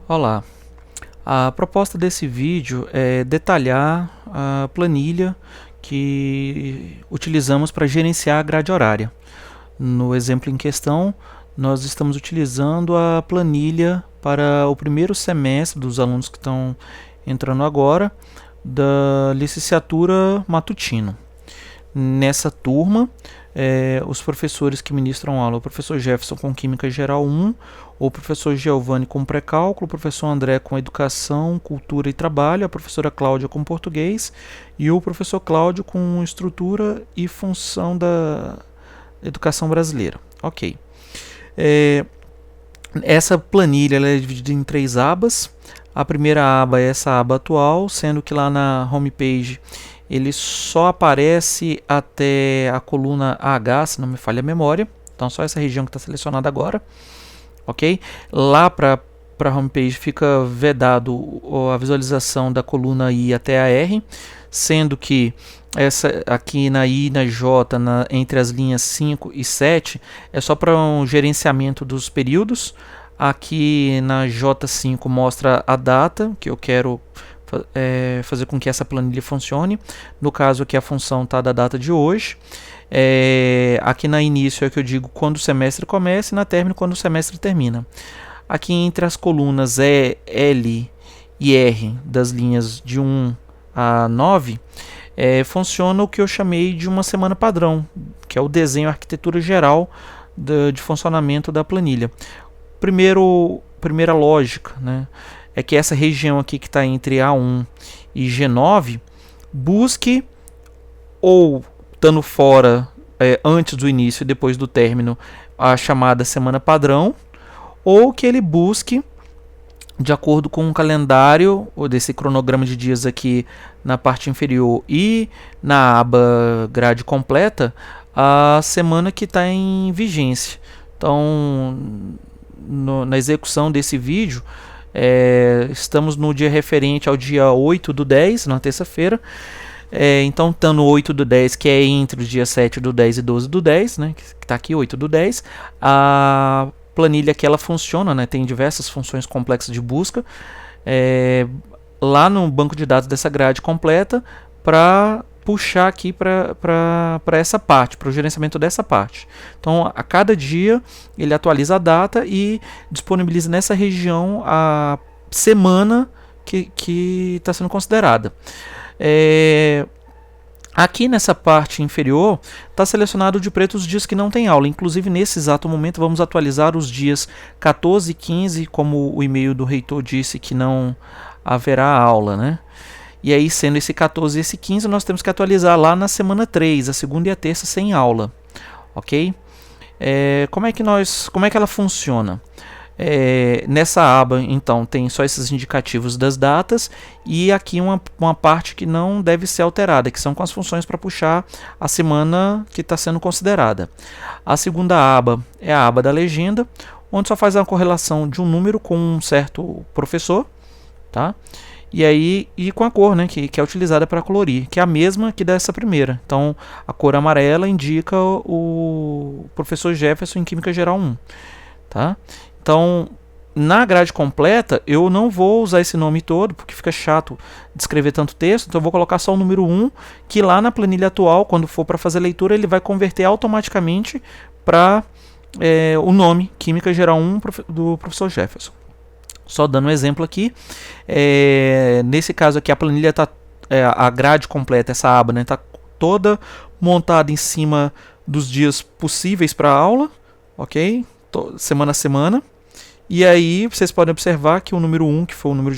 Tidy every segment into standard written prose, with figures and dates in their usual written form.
Olá, a proposta desse vídeo é detalhar a planilha que utilizamos para gerenciar a grade horária. No exemplo em questão, nós estamos utilizando a planilha para o primeiro semestre dos alunos que estão entrando agora da licenciatura matutino. Nessa turma, os professores que ministram aula, o professor Jefferson com Química Geral 1, o professor Giovanni com Pré-Cálculo, o professor André com Educação, Cultura e Trabalho, a professora Cláudia com Português e o professor Cláudio com Estrutura e Função da Educação Brasileira. Ok. Essa planilha ela é dividida em 3 abas. A primeira aba é essa aba atual, sendo que lá na homepage ele só aparece até a coluna AH, se não me falha a memória. Então só essa região que está selecionada agora. Ok? Lá para a homepage fica vedado a visualização da coluna I até a R, sendo que essa aqui na I e na J, entre as linhas 5 e 7, é só para um gerenciamento dos períodos. Aqui na J5 mostra a data que eu quero fazer com que essa planilha funcione. No caso aqui a função está da data de hoje. Aqui na início é que eu digo quando o semestre começa e na término quando o semestre termina. Aqui entre as colunas E, L e R das linhas de 1 a 9 funciona o que eu chamei de uma semana padrão, que é o desenho arquitetura geral de funcionamento da planilha. Primeira lógica, né, é que essa região aqui que está entre A1 e G9 busque ou estando fora antes do início e depois do término a chamada semana padrão, ou que ele busque de acordo com o calendário ou desse cronograma de dias aqui na parte inferior e na aba grade completa a semana que está em vigência. Então na execução desse vídeo estamos no dia referente ao dia 8/10, na terça-feira. Então estando 8/10, que é entre o dia 7/10 e 12/10, né, que está aqui 8/10, a planilha que ela funciona, né, tem diversas funções complexas de busca lá no banco de dados dessa grade completa para puxar aqui para essa parte, para o gerenciamento dessa parte. Então a cada dia ele atualiza a data e disponibiliza nessa região a semana que está sendo considerada. Aqui nessa parte inferior está selecionado de preto os dias que não tem aula. Inclusive nesse exato momento vamos atualizar os dias 14 e 15, como o e-mail do reitor disse que não haverá aula, né? E aí, sendo esse 14 e esse 15, nós temos que atualizar lá na semana 3, a segunda e a terça sem aula. Ok? Como é que ela funciona? Nessa aba, então, tem só esses indicativos das datas e aqui uma parte que não deve ser alterada, que são com as funções para puxar a semana que está sendo considerada. A segunda aba é a aba da legenda, onde só faz a correlação de um número com um certo professor, tá? E com a cor, né, que é utilizada para colorir, que é a mesma que dessa primeira. Então, a cor amarela indica o professor Jefferson em Química Geral 1. Tá? Então, na grade completa, eu não vou usar esse nome todo, porque fica chato de escrever tanto texto, então eu vou colocar só o número 1, que lá na planilha atual, quando for para fazer leitura, ele vai converter automaticamente para o nome Química Geral 1 do professor Jefferson. Só dando um exemplo aqui, nesse caso aqui a planilha está, a grade completa, essa aba, né, está toda montada em cima dos dias possíveis para a aula, ok? Semana a semana. E aí vocês podem observar que o número 1, que foi o número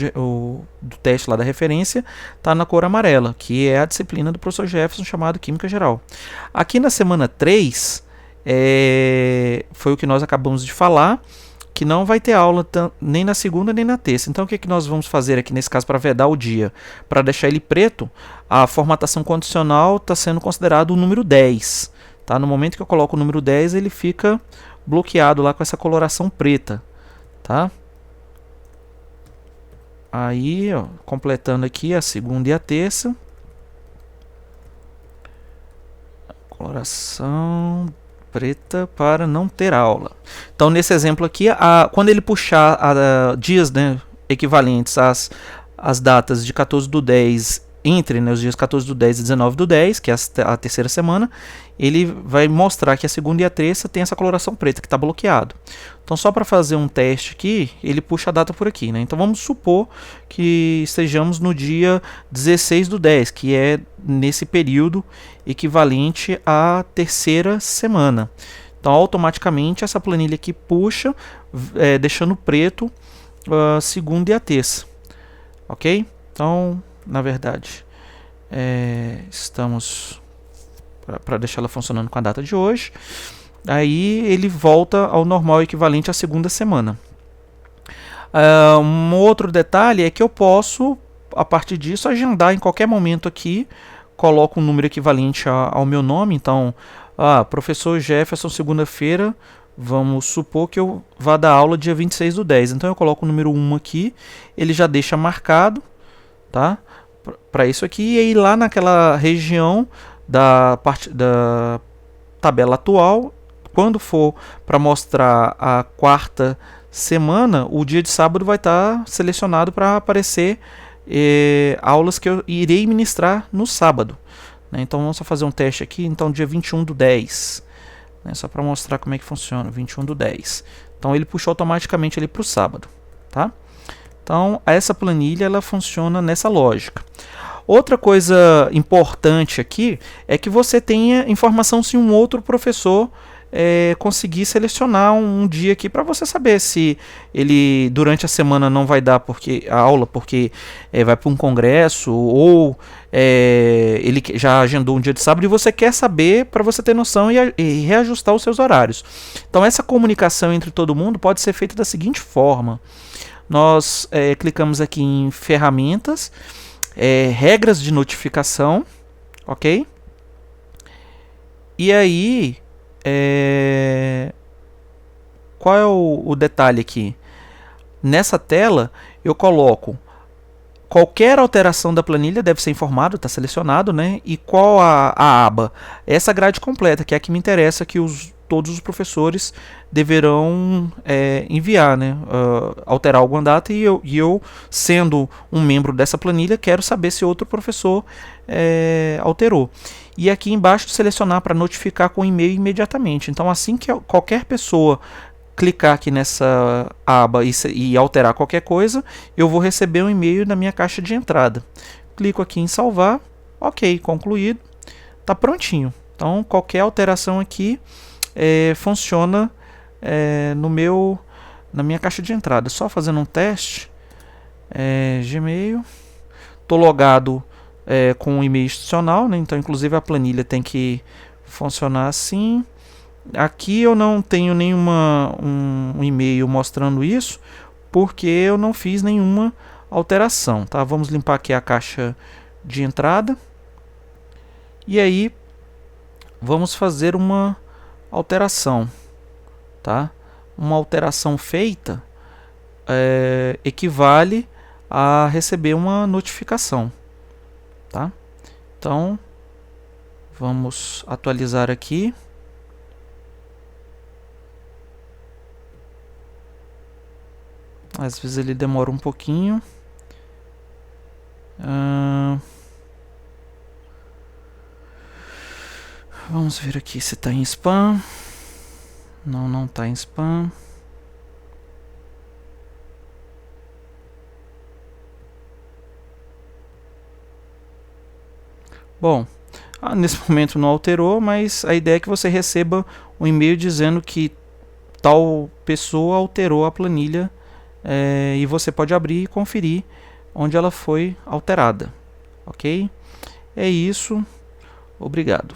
do teste lá da referência, está na cor amarela, que é a disciplina do professor Jefferson chamado Química Geral. Aqui na semana 3, foi o que nós acabamos de falar, que não vai ter aula nem na segunda nem na terça. Então o que nós vamos fazer aqui nesse caso para vedar o dia? Para deixar ele preto, a formatação condicional está sendo considerado o número 10. Tá? No momento que eu coloco o número 10, ele fica bloqueado lá com essa coloração preta. Tá? Aí, ó, completando aqui a segunda e a terça. Coloração preta para não ter aula. Então, nesse exemplo aqui, quando ele puxar dias, né, equivalentes às datas de 14/10, entre, né, os dias 14/10 e 19/10, que é a terceira semana, ele vai mostrar que a segunda e a terça tem essa coloração preta, que está bloqueado. Então, só para fazer um teste aqui, ele puxa a data por aqui, né? Então, vamos supor que estejamos no dia 16/10, que é nesse período equivalente à terceira semana. Então, automaticamente, essa planilha aqui puxa, deixando preto a segunda e a terça. Ok? Então, na verdade, estamos para deixar ela funcionando com a data de hoje. Aí ele volta ao normal equivalente à segunda semana. Um outro detalhe é que eu posso, a partir disso, agendar em qualquer momento aqui. Coloco um número equivalente ao meu nome. Então, professor Jefferson, segunda-feira, vamos supor que eu vá dar aula dia 26/10. Então eu coloco o número 1 aqui, ele já deixa marcado, tá? Para isso aqui, e aí lá naquela região da tabela atual, quando for para mostrar a quarta semana, o dia de sábado vai estar selecionado para aparecer aulas que eu irei ministrar no sábado, né? Então vamos só fazer um teste aqui. Então dia 21/10, né? Só para mostrar como é que funciona, 21/10. Então ele puxou automaticamente ali para o sábado, tá? Então essa planilha ela funciona nessa lógica. Outra coisa importante aqui é que você tenha informação se um outro professor conseguir selecionar um dia aqui para você saber se ele durante a semana não vai dar a aula porque vai para um congresso, ou ele já agendou um dia de sábado e você quer saber para você ter noção e reajustar os seus horários. Então essa comunicação entre todo mundo pode ser feita da seguinte forma. Nós clicamos aqui em ferramentas, regras de notificação, ok? E aí, qual é o detalhe aqui? Nessa tela eu coloco qualquer alteração da planilha deve ser informado, está selecionado, né? E qual a aba? Essa grade completa, que é a que me interessa, que todos os professores deverão enviar, né? Alterar alguma data, e eu, sendo um membro dessa planilha, quero saber se outro professor alterou. E aqui embaixo selecionar para notificar com e-mail imediatamente. Então assim que qualquer pessoa clicar aqui nessa aba e alterar qualquer coisa, eu vou receber um e-mail na minha caixa de entrada. Clico aqui em salvar, ok, concluído, está prontinho. Então qualquer alteração aqui funciona na minha caixa de entrada. Só fazendo um teste, Gmail, estou logado com um e-mail institucional, né? Então inclusive a planilha tem que funcionar assim. Aqui eu não tenho um e-mail mostrando isso, porque eu não fiz nenhuma alteração, tá? Vamos limpar aqui a caixa de entrada. E aí vamos fazer uma alteração, tá? Uma alteração feita equivale a receber uma notificação, tá? Então vamos atualizar aqui. Às vezes ele demora um pouquinho. Vamos ver aqui se está em spam. Não está em spam. Bom, nesse momento não alterou, mas a ideia é que você receba um e-mail dizendo que tal pessoa alterou a planilha, e você pode abrir e conferir onde ela foi alterada, ok? É isso, obrigado.